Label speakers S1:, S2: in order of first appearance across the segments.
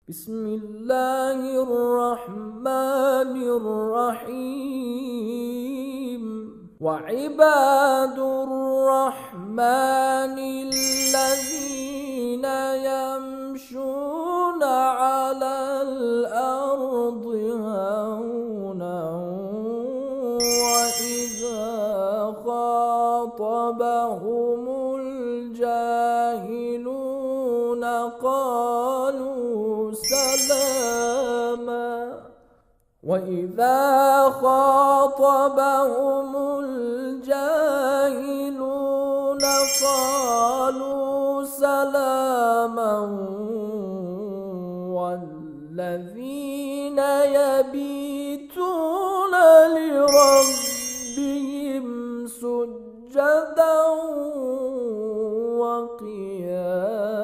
S1: بسم الله الرحمن الرحيم وعباد الرحمن الذين يمشون على الأرض هونا وإذا خاطبهم الجاهلون قالوا سلاما وإذا خاطبهم الجاهلون قالوا سلاما والذين يبيتون لربهم سجدا وقياما.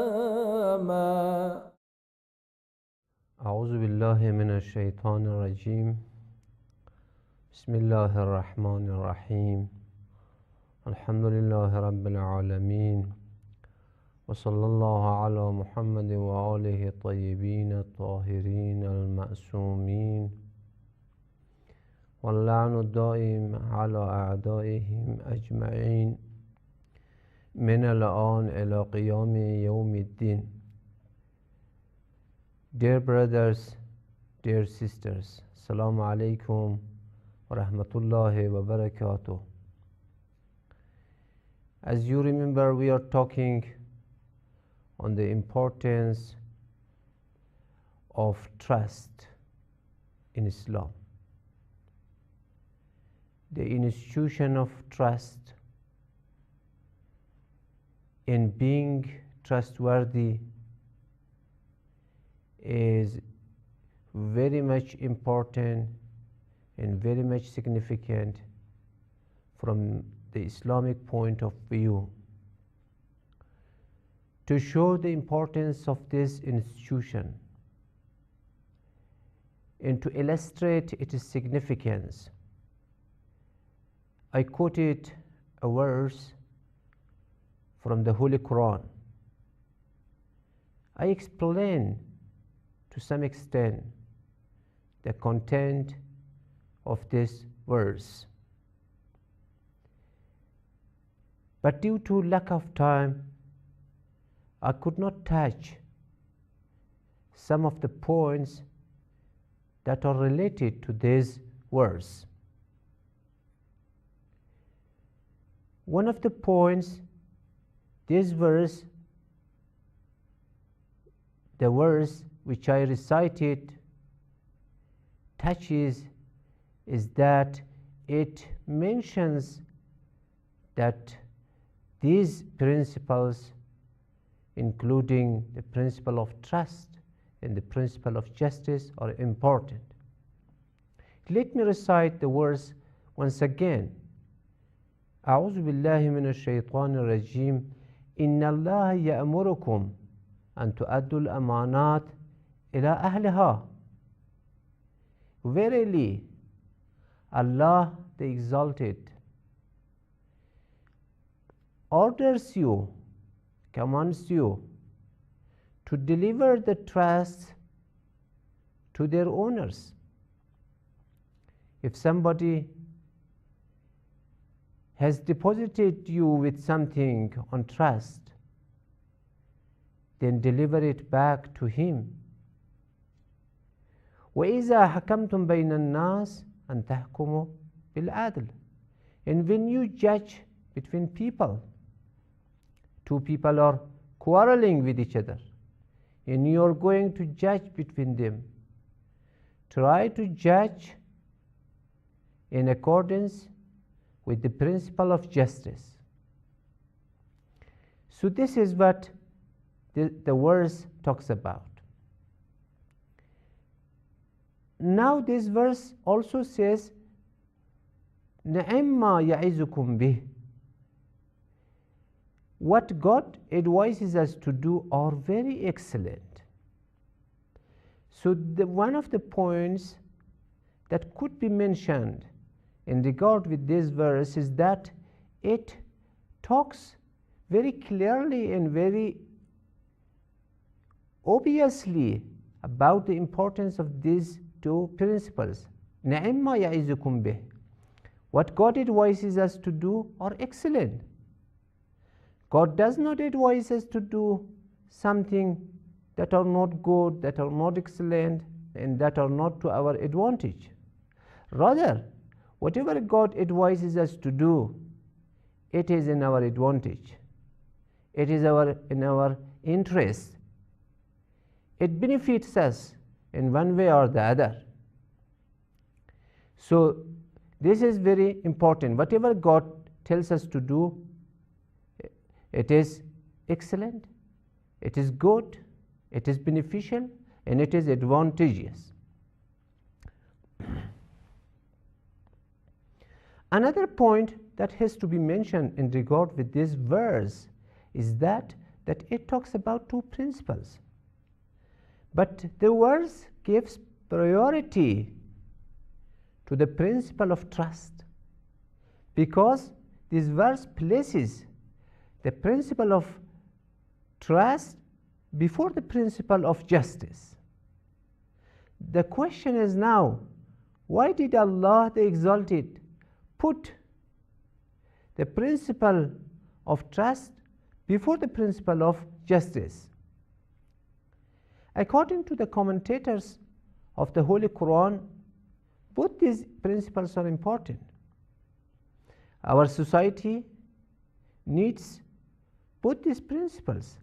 S2: أعوذ بالله من الشيطان الرجيم. بسم الله الرحمن الرحيم. الحمد لله رب العالمين وصلى الله على محمد وآله الطيبين الطاهرين المعصومين واللعن الدائم على أعدائهم أجمعين من الآن إلى قيام يوم الدين. Dear brothers, dear sisters, Assalamu alaikum wa rahmatullahi wa barakatuh. As you remember, we are talking on the importance of trust in Islam. The institution of trust in being trustworthy is very much important and very much significant from the Islamic point of view. To show the importance of this institution and to illustrate its significance, I quoted a verse from the Holy Quran. I explained to some extent the content of this verse, but due to lack of time I could not touch some of the points that are related to this verse. One of the points this verse, the verse which I recited, touches is that it mentions that these principles, including the principle of trust and the principle of justice, are important. Let me recite the verse once again. أعوذ بالله من الشيطان الرجيم إن الله يأمركم أن تؤدوا الأمانات إلى أهلها. Verily, Allah the Exalted orders you, commands you to deliver the trust to their owners. If somebody has deposited you with something on trust, then deliver it back to him. وَإِذَا حَكَمْتُمْ بَيْنَ النَّاسِ أَن تَحْكُمُوا بِالْعَدْلِ. And when you judge between people, two people are quarreling with each other, and you are going to judge between them, try to judge in accordance with the principle of justice. So this is what the verse talks about. Now this verse also says, نَعِمَّ يَعِزُكُمْ بِهِ. What God advises us to do are very excellent. So one of the points that could be mentioned in regard with this verse is that it talks very clearly and very obviously about the importance of these two principles. نعم ما يعظكم به. What God advises us to do are excellent. God does not advise us to do something that are not good, that are not excellent, and that are not to our advantage. Rather, whatever God advises us to do, it is in our advantage. It is in our interest. It benefits us in one way or the other. So this is very important. Whatever God tells us to do, it is excellent, it is good, it is beneficial, and it is advantageous. Another point that has to be mentioned in regard with this verse is that it talks about two principles. But the verse gives priority to the principle of trust, because this verse places the principle of trust before the principle of justice. The question is now, why did Allah the Exalted put the principle of trust before the principle of justice? According to the commentators of the Holy Quran, both these principles are important. Our society needs both these principles.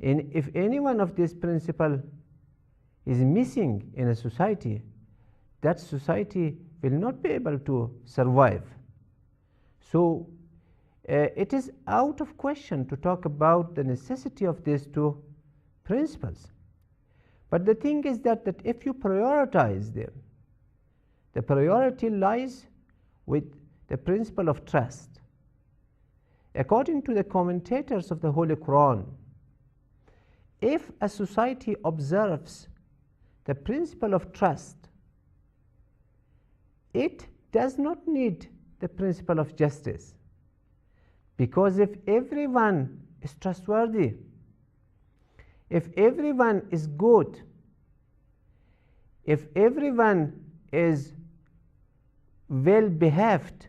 S2: And if any one of these principles is missing in a society, that society will not be able to survive. So it is out of question to talk about the necessity of these two principles. But the thing is that if you prioritize them, the priority lies with the principle of trust. According to the commentators of the Holy Quran, if a society observes the principle of trust, it does not need the principle of justice, because if everyone is trustworthy, if everyone is good, if everyone is well behaved,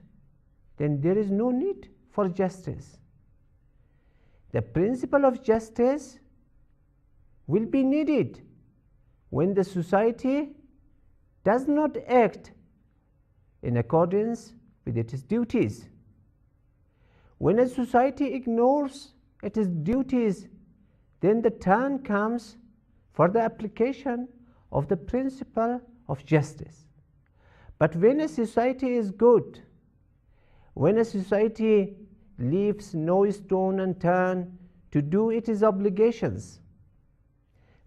S2: then there is no need for justice. The principle of justice will be needed when the society does not act in accordance with its duties. When a society ignores its duties, then the time comes for the application of the principle of justice. But when a society is good, when a society leaves no stone unturned to do its obligations,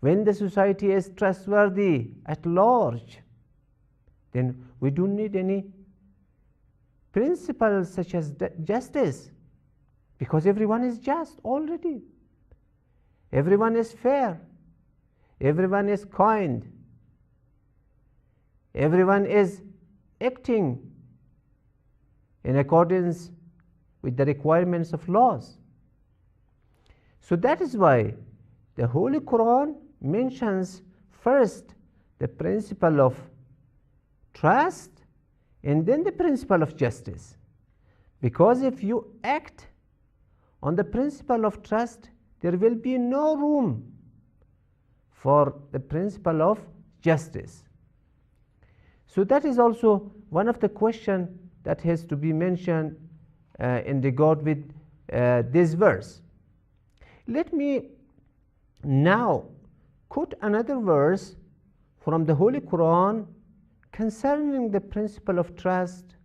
S2: when the society is trustworthy at large, then we don't need any principles such as justice, because everyone is just already. Everyone is fair. Everyone is kind. Everyone is acting in accordance with the requirements of laws. So that is why the Holy Quran mentions first the principle of trust and then the principle of justice. Because if you act on the principle of trust, there will be no room for the principle of justice. So that is also one of the questions that has to be mentioned in regard with this verse. Let me now quote another verse from the Holy Quran concerning the principle of trust.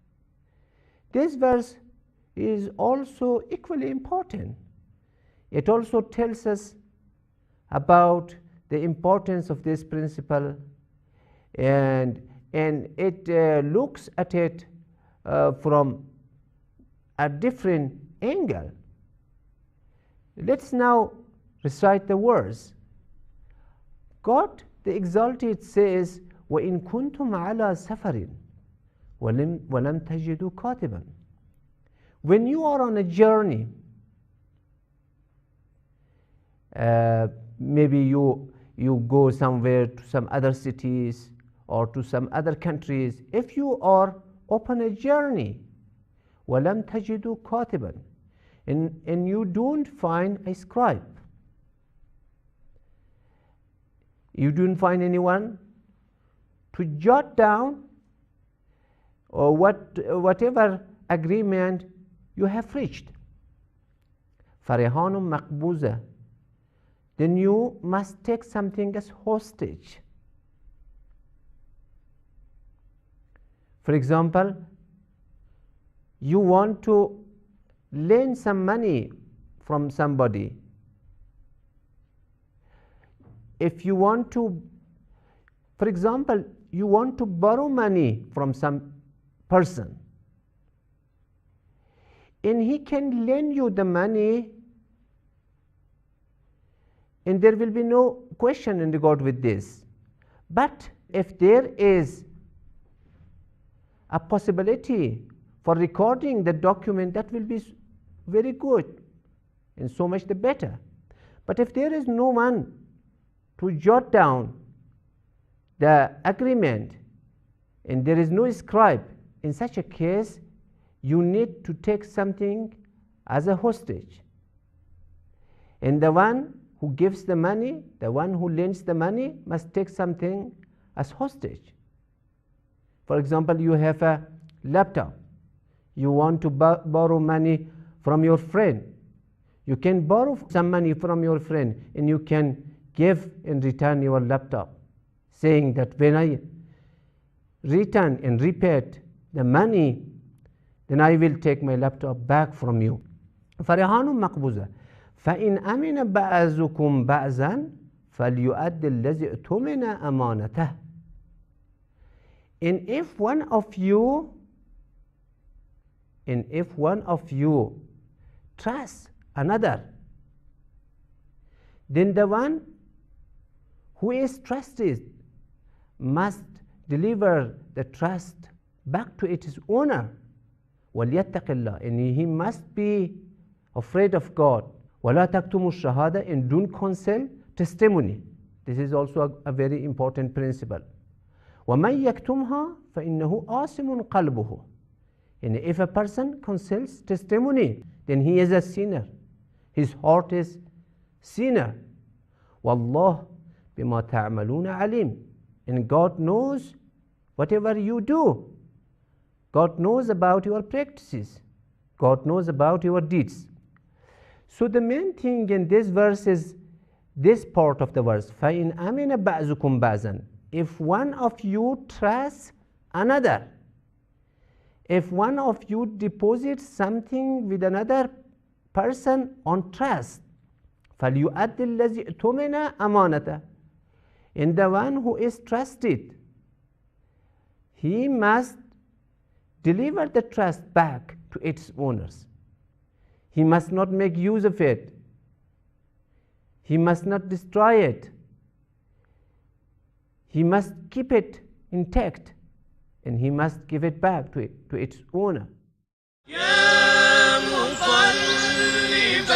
S2: This verse is also equally important. It also tells us about the importance of this principle, and it looks at it from a different angle. Let's now recite the words. God the Exalted says, وَإِن كُنْتُمْ عَلَى سَفَرٍ وَلَمْ تَجِدُوا كَاتِبًا. When you are on a journey, maybe you you go somewhere to some other cities or to some other countries, if you are open a journey, وَلَمْ تَجِدُوا كَاتِبًا, and you don't find a scribe, you don't find anyone to jot down or whatever agreement you have reached, فَرِهَانٌ مَقْبُوزَةٌ, then you must take something as hostage. For example, you want to lend some money from somebody. If you want to, for example, you want to borrow money from some person, and he can lend you the money, and there will be no question in regard with this. But if there is a possibility for recording the document, that will be very good, and so much the better. But if there is no one to jot down the agreement and there is no scribe, in such a case you need to take something as a hostage, and the one who gives the money, the one who lends the money, must take something as hostage. For example, you have a laptop, you want to borrow money from your friend. You can borrow some money from your friend and you can give in return your laptop, saying that when I return and repay the money, then I will take my laptop back from you. فَرِهَانٌ مَقْبُوزَةٌ فَإِنْ أَمِنَ بَعْضُكُمْ بَعْضًا فَلْيُؤَدِّ الَّذِي اؤْتُمِنَ أَمَانَتَهُ. And if one of you trusts another, then the one who is trusted must deliver the trust back to its owner. وَلْيَتَّقِ اللَّهِ, and he must be afraid of God. وَلَا تَكْتُمُوا الشَّهَادَةَ, and don't conceal testimony. This is also a very important principle. وَمَنْ يَكْتُمْهَا فَإِنَّهُ آثِمٌ قَلْبُهُ. And if a person conceals testimony, then he is a sinner. His heart is sinner. وَاللَّهُ بِمَا تَعْمَلُونَ عَلِيمٌ. And God knows whatever you do. God knows about your practices. God knows about your deeds. So the main thing in this verse is this part of the verse, فَإِنْ أَمِنَ بَعْضُكُمْ بَعْضًا. If one of you trusts another, if one of you deposits something with another person on trust, فَلْيُؤَدِّ الَّذِي اؤْتُمِنَ أَمَانَتَهُ. And the one who is trusted, he must deliver the trust back to its owners. He must not make use of it. He must not destroy it. He must keep it intact, and he must give it back to its owner.
S1: يا مقلب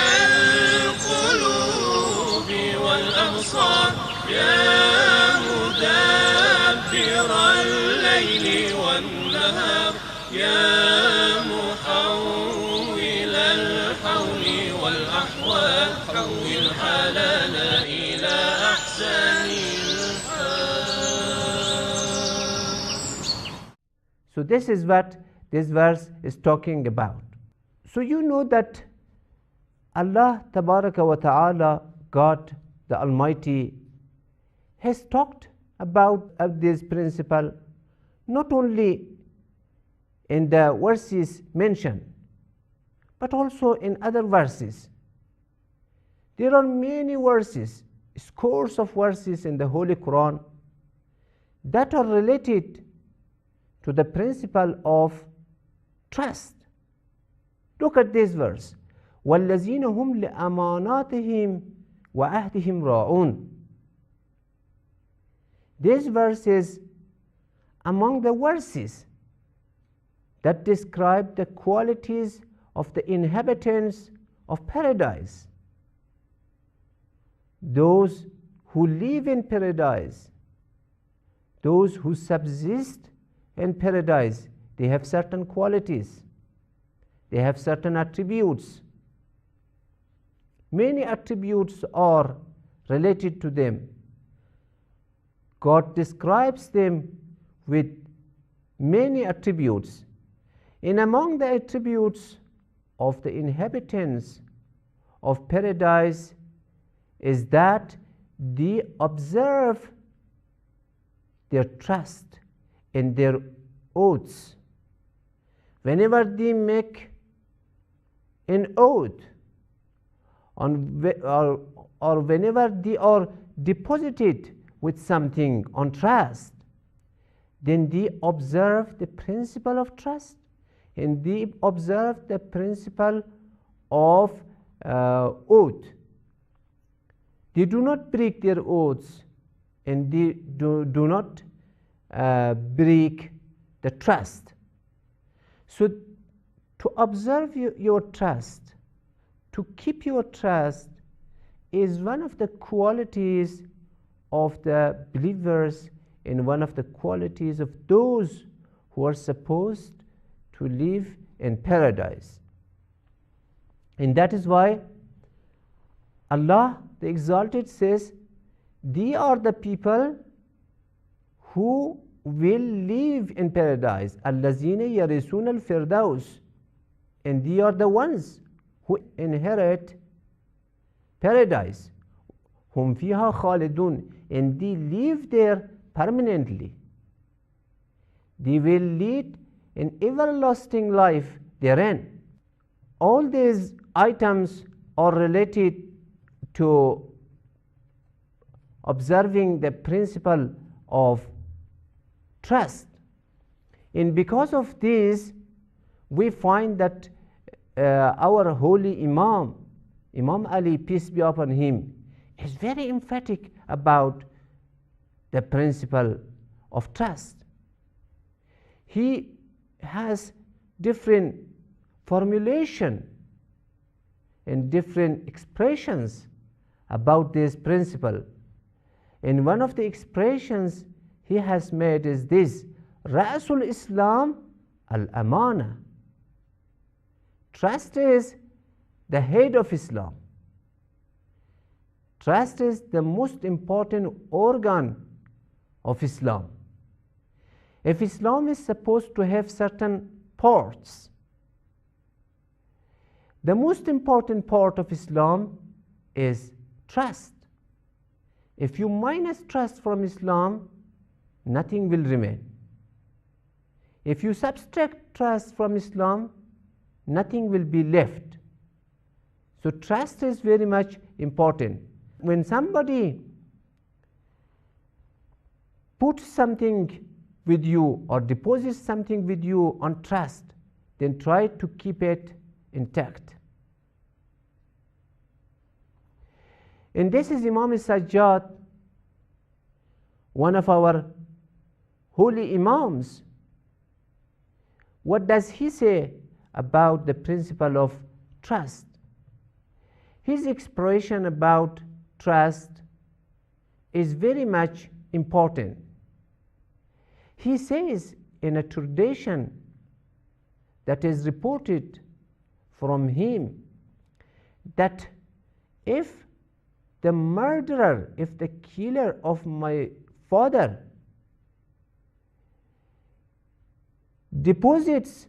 S1: القلوب والأبصار يا مدبر الليل والنهار يا محول الحول والأحوال حول الحلال إلى أحسن الحال.
S2: So this is what this verse is talking about. So you know that Allah Tabaraka wa Ta'ala, God the Almighty, has talked about this principle not only in the verses mentioned, but also in other verses. There are many verses, scores of verses in the Holy Quran that are related to the principle of trust. Look at this verse. وَالَّذِينَ هُمْ لِأَمَانَاتِهِمْ وَعَهْدِهِمْ رَاعُونَ. This verse is among the verses that describe the qualities of the inhabitants of paradise, those who live in paradise, those who subsist in paradise, they have certain qualities, they have certain attributes. Many attributes are related to them. God describes them with many attributes. And among the attributes of the inhabitants of paradise is that they observe their trust and their oaths. Whenever they make an oath, or whenever they are deposited with something on trust, then they observe the principle of trust and they observe the principle of oath. They do not break their oaths and they do not break the trust. So to observe your trust, to keep your trust, is one of the qualities of the believers and one of the qualities of those who are supposed to live in paradise. And that is why Allah the Exalted says, they are the people who will live in paradise. Allazina yarisun al-firdaus. And they are the ones who inherit paradise. Hum fiha khalidun. And they live there permanently. They will lead an everlasting life therein. All these items are related to observing the principle of trust. And because of this, we find that our holy Imam, Imam Ali, peace be upon him, is very emphatic about the principle of trust. He has different formulation and different expressions about this principle. And one of the expressions he has made is this: Ra'sul Islam al-Amana. Trust is the head of Islam. Trust is the most important organ of Islam. If Islam is supposed to have certain parts, the most important part of Islam is trust. If you minus trust from Islam, nothing will remain. If you subtract trust from Islam, nothing will be left. So trust is very much important. When somebody puts something with you or deposits something with you on trust, then try to keep it intact. And this is Imam Sajjad, one of our holy Imams. What does he say about the principle of trust? His expression about trust is very much important. He says in a tradition that is reported from him that if the murderer, if the killer of my father deposits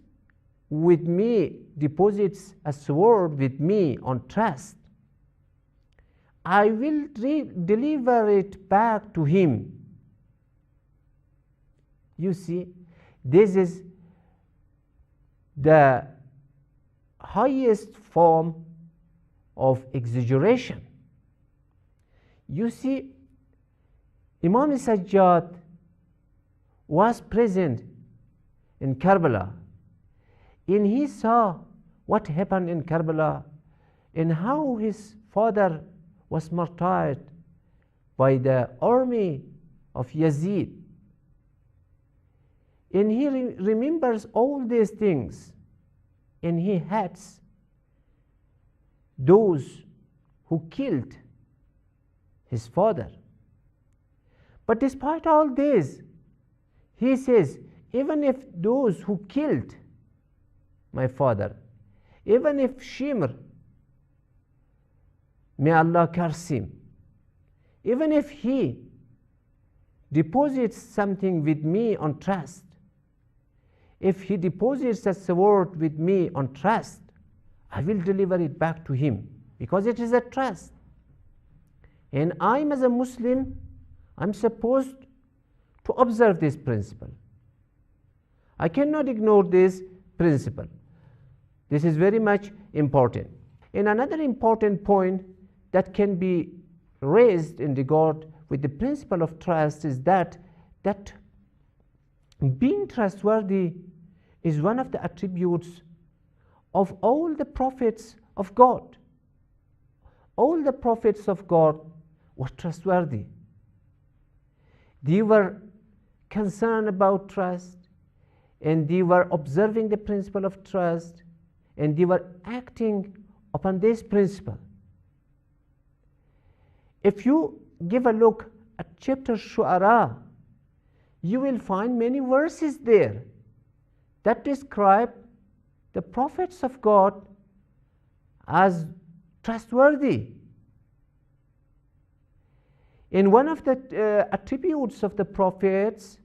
S2: a sword with me on trust, I will deliver it back to him. You see, this is the highest form of exaggeration. You see, Imam Sajjad was present in Karbala, and he saw what happened in Karbala and how his father was martyred by the army of Yazid. And he remembers all these things, and he hates those who killed his father. But despite all this, he says, even if those who killed my father, even if Shimr, may Allah curse him, even if he deposits something with me on trust, if he deposits a sword with me on trust, I will deliver it back to him, because it is a trust. And I, as a Muslim, I'm supposed to observe this principle. I cannot ignore this principle. This is very much important. And another important point that can be raised in regard with the principle of trust is that being trustworthy is one of the attributes of all the prophets of God. All the prophets of God were trustworthy. They were concerned about trust, and they were observing the principle of trust, and they were acting upon this principle. If you give a look at chapter Shu'ara, you will find many verses there that describe the prophets of God as trustworthy. And one of the attributes of the prophets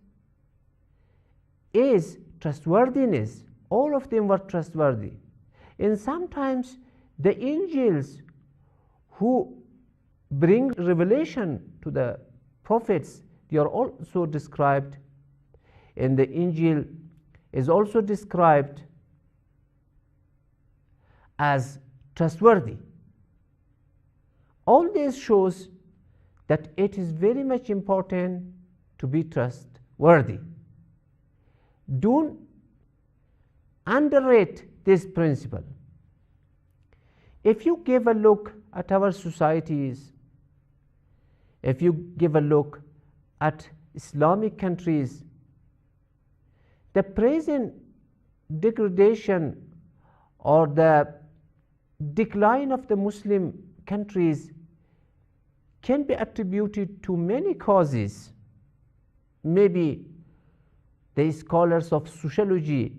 S2: is trustworthiness. All of them were trustworthy. And sometimes the angels who bring revelation to the prophets, they are also described, and the angel is also described as trustworthy. All this shows that it is very much important to be trustworthy. Don't underrate this principle. If you give a look at our societies, if you give a look at Islamic countries, the present degradation or the decline of the Muslim countries can be attributed to many causes. Maybe the scholars of sociology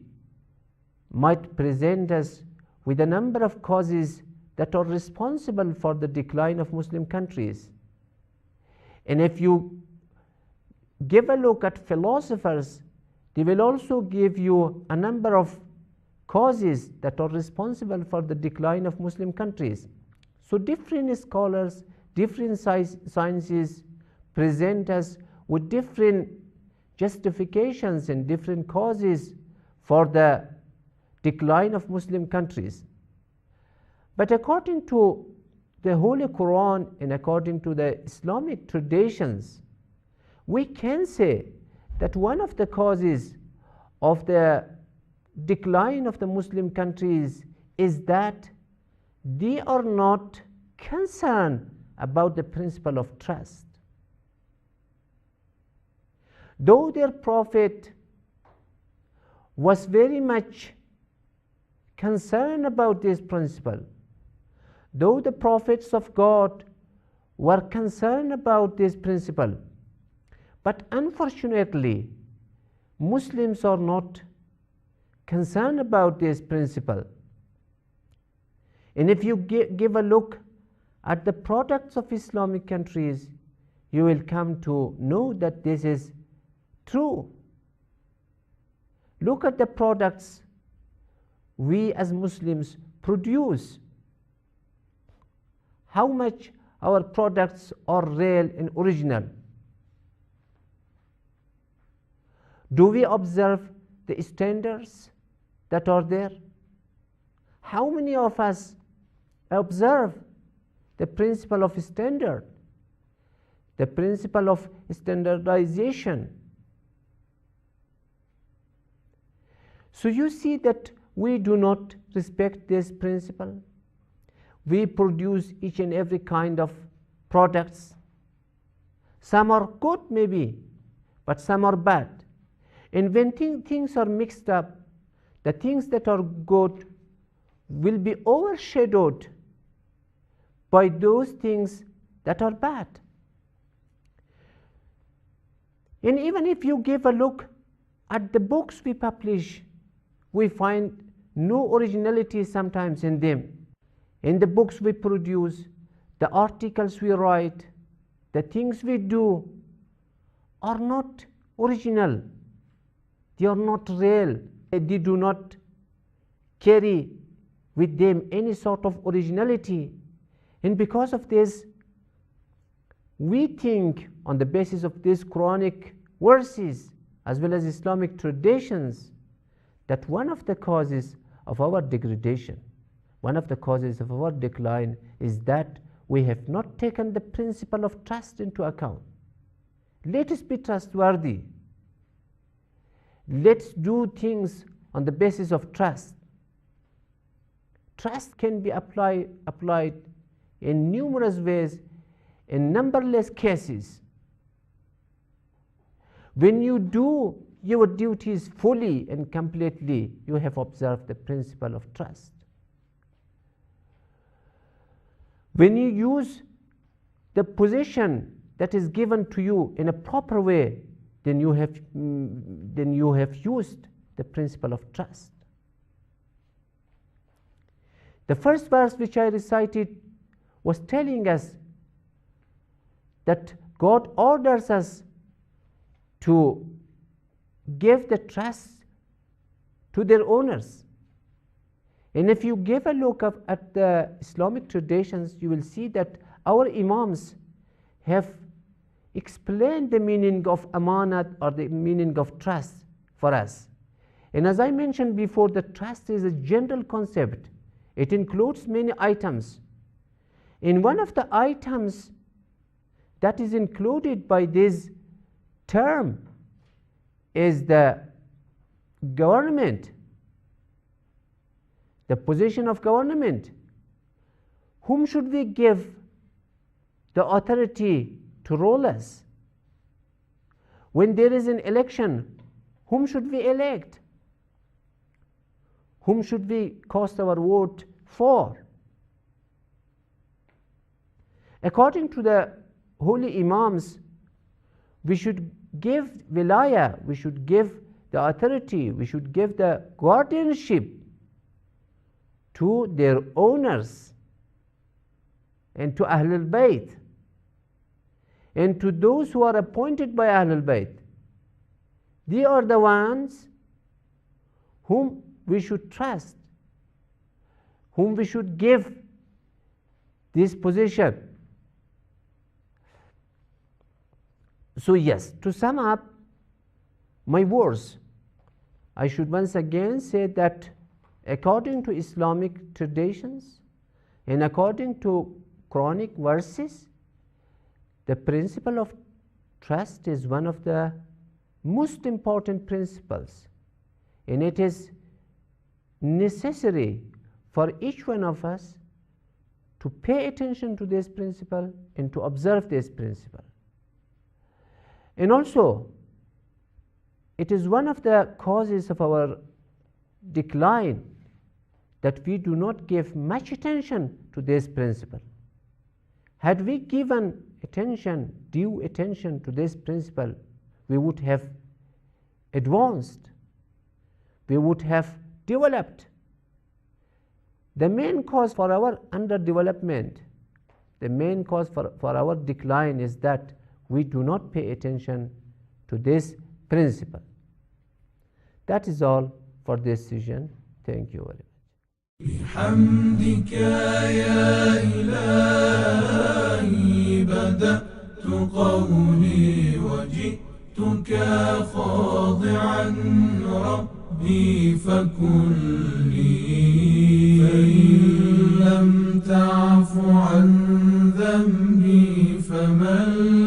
S2: might present us with a number of causes that are responsible for the decline of Muslim countries. And if you give a look at philosophers, they will also give you a number of causes that are responsible for the decline of Muslim countries. So different scholars, different sciences present us with different justifications and different causes for the decline of Muslim countries. But according to the Holy Quran and according to the Islamic traditions, we can say that one of the causes of the decline of the Muslim countries is that they are not concerned about the principle of trust. Though their prophet was very much concerned about this principle, though the prophets of God were concerned about this principle, but unfortunately, Muslims are not concerned about this principle. And if you give a look at the products of Islamic countries, you will come to know that this is true. Look at the products we as Muslims produce. How much our products are real and original? Do we observe the standards that are there? How many of us observe the principle of standard, the principle of standardization? So you see that we do not respect this principle. We produce each and every kind of products. Some are good maybe, but some are bad. And when things are mixed up, the things that are good will be overshadowed by those things that are bad. And even if you give a look at the books we publish, we find no originality sometimes in them. In the books we produce, the articles we write, the things we do are not original. They are not real. They do not carry with them any sort of originality. And because of this, we think on the basis of these Quranic verses as well as Islamic traditions that one of the causes of our degradation, one of the causes of our decline is that we have not taken the principle of trust into account. Let us be trustworthy. Let's do things on the basis of trust. Trust can be applied in numerous ways, in numberless cases. When you do your duties fully and completely, you have observed the principle of trust. When you use the position that is given to you in a proper way, then you have used the principle of trust. The first verse which I recited was telling us that God orders us to give the trust to their owners. And if you give a look at the Islamic traditions, you will see that our Imams have explained the meaning of amanat, or the meaning of trust for us. And as I mentioned before, the trust is a general concept. It includes many items. In one of the items that is included by this term is the government, the position of government. Whom should we give the authority to rule us? When there is an election, whom should we elect? Whom should we cast our vote for? According to the holy Imams, we should give wilaya, we should give the authority, we should give the guardianship to their owners and to Ahlul Bayt and to those who are appointed by Ahlul Bayt. They are the ones whom we should trust, whom we should give this position. So yes, to sum up my words, I should once again say that according to Islamic traditions and according to Quranic verses, the principle of trust is one of the most important principles, and it is necessary for each one of us to pay attention to this principle and to observe this principle. And also, it is one of the causes of our decline that we do not give much attention to this principle. Had we given attention, due attention to this principle, we would have advanced, we would have developed. The main cause for our underdevelopment, the main cause for our decline is that we do not pay attention to this principle. That is all for this session. Thank you very much.
S1: بحمدك يا إلهي بدأت قولي وجئتك خاضعا ربي فكن لي فإن لم تعف عن ذنبي فمن